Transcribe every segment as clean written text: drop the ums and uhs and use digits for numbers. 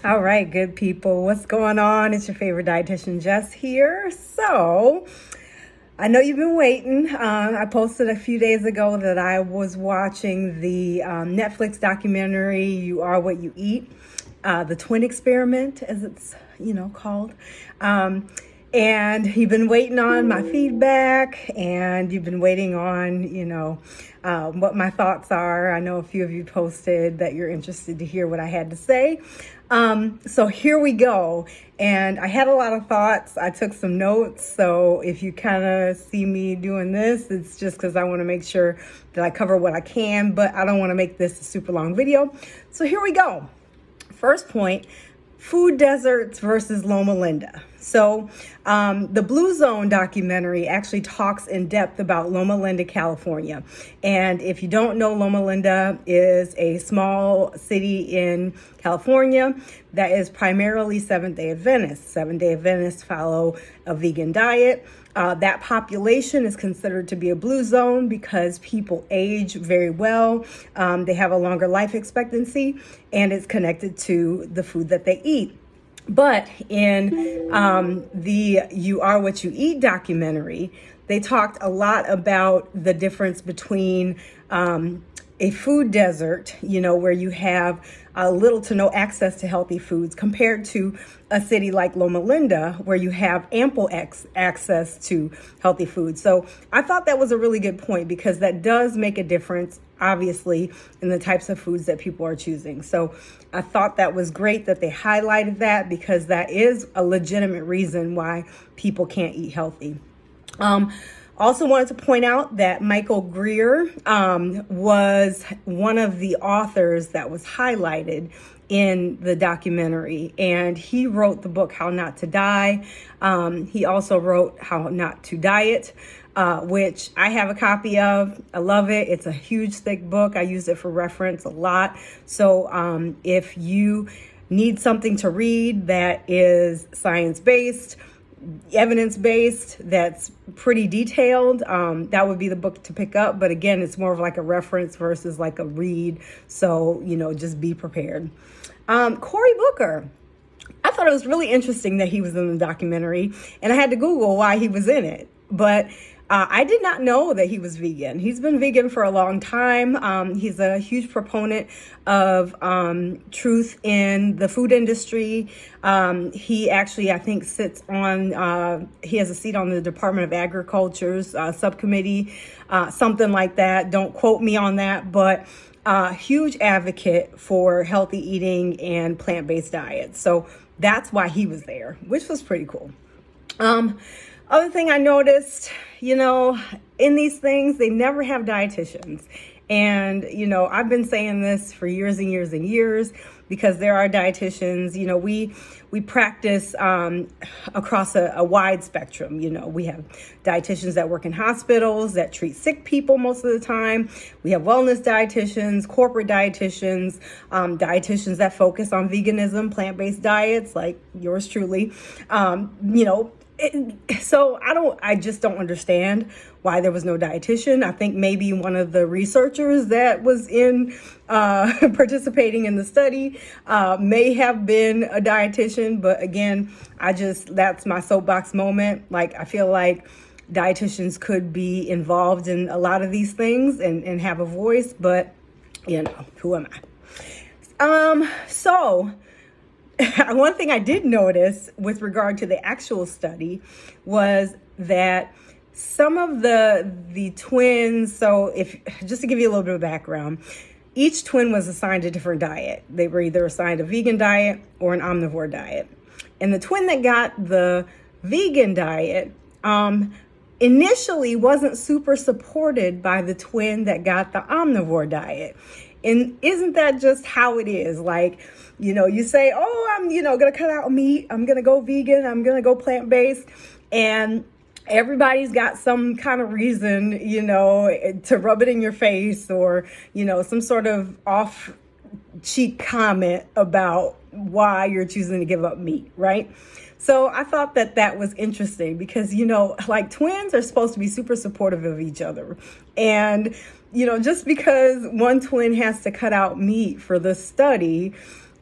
All right, good people. What's going on? It's your favorite dietitian, Jess here. So, I know you've been waiting. I posted a few days ago that I was watching the Netflix documentary, You Are What You Eat, the twin experiment, as it's, called. And you've been waiting on my feedback, and you've been waiting on, what my thoughts are. I know a few of you posted that you're interested to hear what I had to say. So here we go. And I had a lot of thoughts. I took some notes. So if you kind of see me doing this, it's just because I want to make sure that I cover what I can, but I don't want to make this a super long video. So here we go. First point, food deserts versus Loma Linda. So the Blue Zone documentary actually talks in depth about Loma Linda, California. And if you don't know, Loma Linda is a small city in California that is primarily Seventh-day Adventists. Seventh-day Adventists follow a vegan diet. That population is considered to be a blue zone because people age very well. They have a longer life expectancy, and it's connected to the food that they eat. But in the You Are What You Eat documentary, they talked a lot about the difference between a food desert, where you have little to no access to healthy foods, compared to a city like Loma Linda, where you have ample access to healthy foods. So I thought that was a really good point, because that does make a difference, obviously, in the types of foods that people are choosing. So I thought that was great that they highlighted that, because that is a legitimate reason why people can't eat healthy. Also wanted to point out that Michael Greer was one of the authors that was highlighted in the documentary, and he wrote the book How Not to Die. He also wrote How Not to Diet, which I have a copy of. I love it. It's a huge, thick book. I use it for reference a lot. So if you need something to read that is science-based, evidence-based, that's pretty detailed, that would be the book to pick up. But again, it's more of like a reference versus like a read. So, just be prepared. Cory Booker. I thought it was really interesting that he was in the documentary, and I had to Google why he was in it. But I did not know that he was vegan. He's been vegan for a long time. He's a huge proponent of truth in the food industry. He actually, I think, sits on, he has a seat on the Department of Agriculture's subcommittee, something like that. Don't quote me on that, but huge advocate for healthy eating and plant-based diets. So that's why he was there, which was pretty cool. Other thing I noticed, in these things, they never have dietitians. And, I've been saying this for years and years and years, because there are dietitians. We practice across a wide spectrum. We have dietitians that work in hospitals that treat sick people most of the time. We have wellness dietitians, corporate dietitians, dietitians that focus on veganism, plant-based diets like yours truly. So I just don't understand why there was no dietitian. I think maybe one of the researchers that was in participating in the study may have been a dietitian. But again, that's my soapbox moment. Like, I feel like dietitians could be involved in a lot of these things and have a voice, but who am I? So one thing I did notice with regard to the actual study was that some of the twins, so just to give you a little bit of background, each twin was assigned a different diet. They were either assigned a vegan diet or an omnivore diet. And the twin that got the vegan diet initially wasn't super supported by the twin that got the omnivore diet. And isn't that just how it is? Like, you say, oh, I'm, going to cut out meat. I'm going to go vegan. I'm going to go plant-based. And everybody's got some kind of reason, to rub it in your face, or, some sort of off-cheek comment about why you're choosing to give up meat, right? So I thought that was interesting, because, like, twins are supposed to be super supportive of each other. And, just because one twin has to cut out meat for the study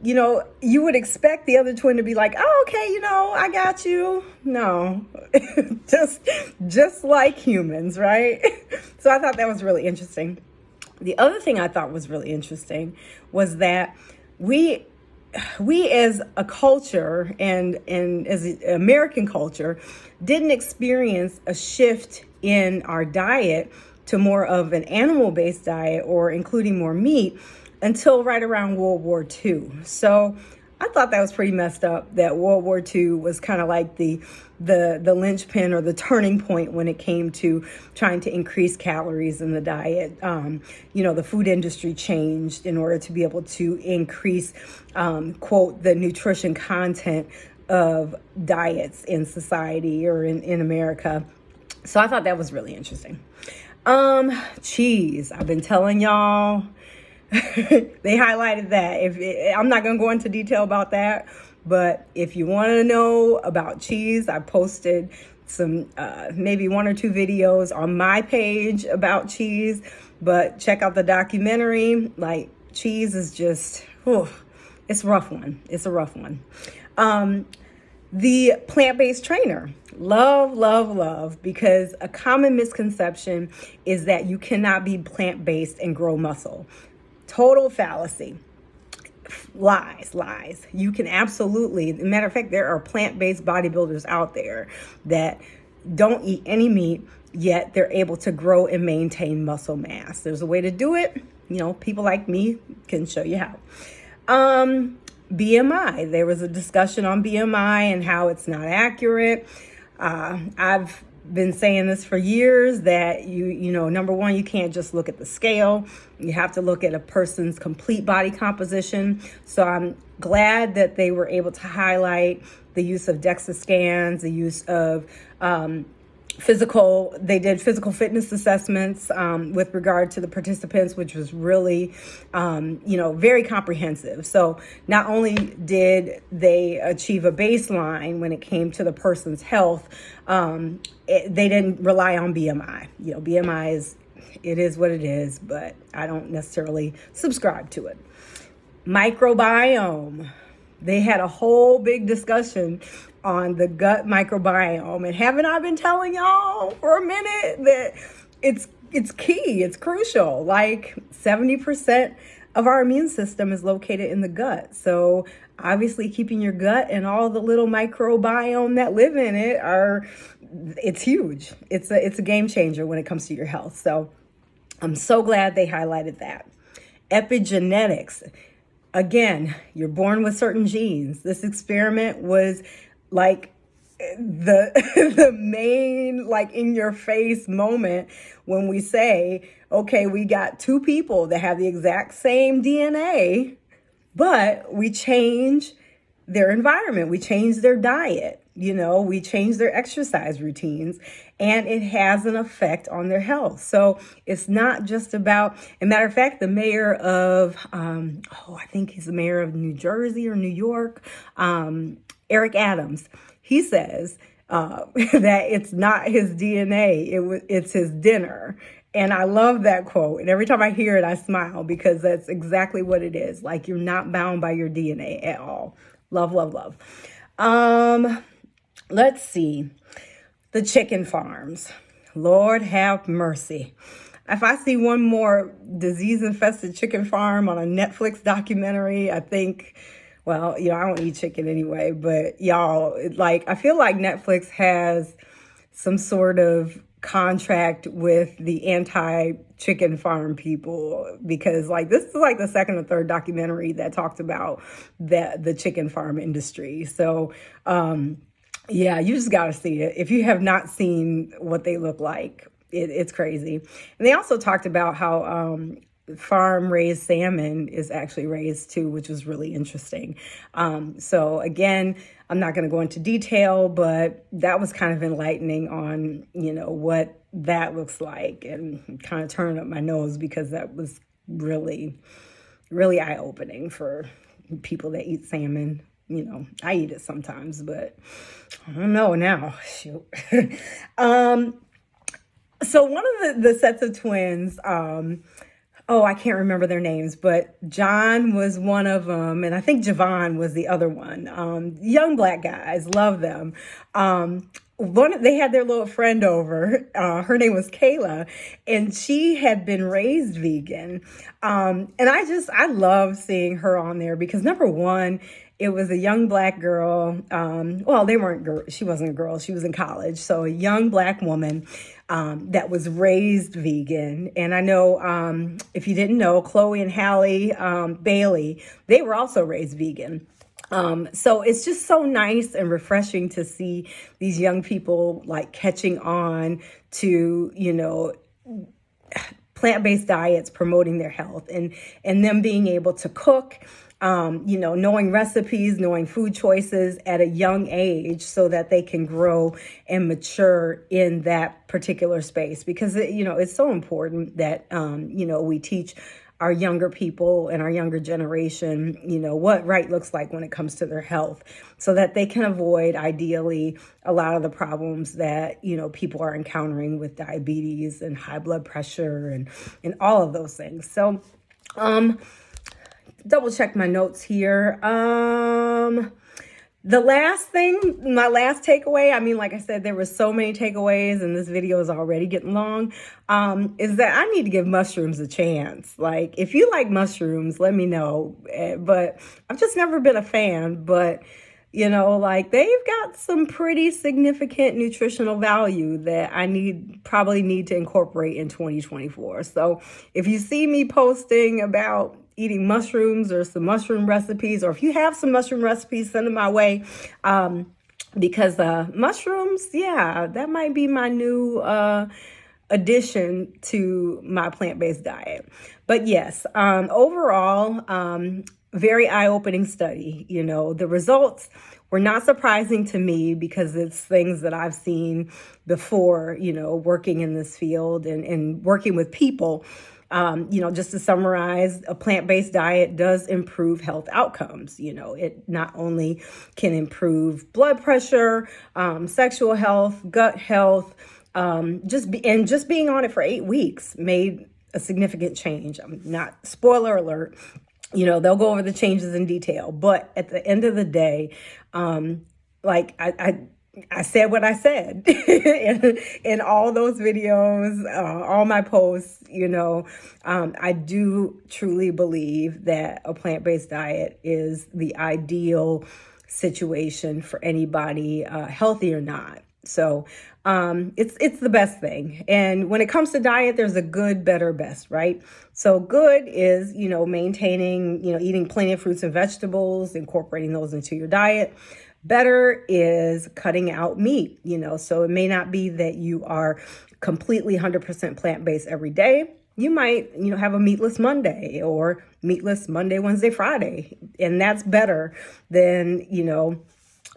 you would expect the other twin to be like, oh, okay, I got you. No, just like humans, right? So I thought that was really interesting. The other thing I thought was really interesting was that we as a culture and as American culture didn't experience a shift in our diet to more of an animal-based diet or including more meat until right around World War II. So I thought that was pretty messed up that World War II was kind of like the linchpin or the turning point when it came to trying to increase calories in the diet. The food industry changed in order to be able to increase, quote, the nutrition content of diets in society or in America. So I thought that was really interesting. Cheese. I've been telling y'all. They highlighted that. I'm not going to go into detail about that, but if you want to know about cheese, I posted some maybe 1 or 2 videos on my page about cheese, but check out the documentary. Like, cheese is just, it's a rough one. It's a rough one. The plant-based trainer. Love, love, love, because a common misconception is that you cannot be plant-based and grow muscle. Total fallacy. Lies. You can absolutely, as a matter of fact, there are plant-based bodybuilders out there that don't eat any meat, yet they're able to grow and maintain muscle mass. There's a way to do it. People like me can show you how. BMI. There was a discussion on BMI and how it's not accurate. I've been saying this for years that number one, you can't just look at the scale. You have to look at a person's complete body composition. So I'm glad that they were able to highlight the use of DEXA scans, the use of they did physical fitness assessments with regard to the participants, which was really, very comprehensive. So not only did they achieve a baseline when it came to the person's health, they didn't rely on BMI. BMI it is what it is, but I don't necessarily subscribe to it. Microbiome. They had a whole big discussion on the gut microbiome. And haven't I been telling y'all for a minute that it's key, it's crucial. Like 70% of our immune system is located in the gut. So obviously keeping your gut and all the little microbiome that live in it it's huge. It's a game changer when it comes to your health. So I'm so glad they highlighted that. Epigenetics. Again, you're born with certain genes. This experiment was like the main, like, in your face moment when we say, okay, we got 2 people that have the exact same DNA, but we change their environment. We change their diet. We change their exercise routines, and it has an effect on their health. So it's not just about, as a matter of fact, the mayor of, I think he's the mayor of New Jersey or New York, Eric Adams, he says that it's not his DNA, it's his dinner. And I love that quote. And every time I hear it, I smile because that's exactly what it is. Like, you're not bound by your DNA at all. Love, love, love. Let's see. The chicken farms. Lord have mercy. If I see one more disease-infested chicken farm on a Netflix documentary, I think, I don't eat chicken anyway, but y'all, I feel like Netflix has some sort of contract with the anti-chicken farm people, because this is the second or third documentary that talked about the chicken farm industry. So, yeah, you just got to see it. If you have not seen what they look like, it's crazy. And they also talked about how farm-raised salmon is actually raised too, which was really interesting. So again, I'm not going to go into detail, but that was kind of enlightening on, what that looks like, and kind of turning up my nose because that was really, really eye-opening for people that eat salmon. I eat it sometimes, but I don't know now. Shoot. So one of the sets of twins oh, I can't remember their names, but John was one of them, and I think Javon was the other one. Young Black guys, love them. They had their little friend over. Her name was Kayla, and she had been raised vegan. And I love seeing her on there because number one, it was a young Black girl. Well, they weren't she wasn't a girl. She was in college. So a young Black woman that was raised vegan. And I know, if you didn't know, Chloe and Hallie Bailey, they were also raised vegan. So it's just so nice and refreshing to see these young people like catching on to, plant-based diets, promoting their health and them being able to cook, knowing recipes, knowing food choices at a young age so that they can grow and mature in that particular space. Because, it's so important that, we teach our younger people and our younger generation, what right looks like when it comes to their health so that they can avoid, ideally, a lot of the problems that, people are encountering with diabetes and high blood pressure and all of those things. So, double check my notes here. The last thing, my last takeaway, like I said, there were so many takeaways and this video is already getting long, is that I need to give mushrooms a chance. Like, if you like mushrooms, let me know. But I've just never been a fan, but they've got some pretty significant nutritional value that I probably need to incorporate in 2024. So if you see me posting about eating mushrooms or some mushroom recipes, or if you have some mushroom recipes, send them my way. Because mushrooms, that might be my new addition to my plant-based diet. But yes, overall, very eye-opening study. The results were not surprising to me because it's things that I've seen before, working in this field and working with people. Just to summarize, a plant-based diet does improve health outcomes. It not only can improve blood pressure, sexual health, gut health, just being on it for 8 weeks made a significant change. I'm not, spoiler alert, they'll go over the changes in detail, but at the end of the day, I said what I said in all those videos, all my posts, I do truly believe that a plant-based diet is the ideal situation for anybody, healthy or not. So it's the best thing. And when it comes to diet, there's a good, better, best, right? So good is, maintaining, eating plenty of fruits and vegetables, incorporating those into your diet. Better is cutting out meat, so it may not be that you are completely 100% plant-based every day. You might, have a meatless Monday or meatless Monday, Wednesday, Friday, and that's better than,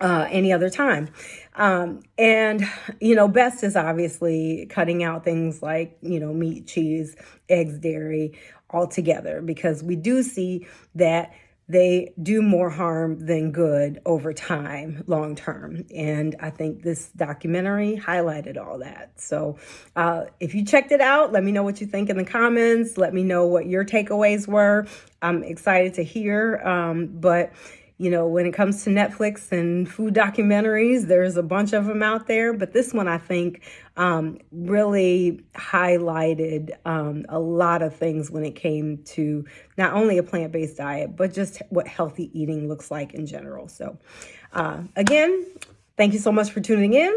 any other time. And, best is obviously cutting out things like, meat, cheese, eggs, dairy altogether, because we do see that they do more harm than good over time, long term. And I think this documentary highlighted all that. So if you checked it out, let me know what you think in the comments. Let me know what your takeaways were. I'm excited to hear. But when it comes to Netflix and food documentaries, there's a bunch of them out there. But this one, I think, really highlighted a lot of things when it came to not only a plant-based diet, but just what healthy eating looks like in general. So again, thank you so much for tuning in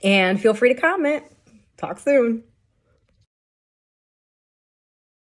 and feel free to comment. Talk soon.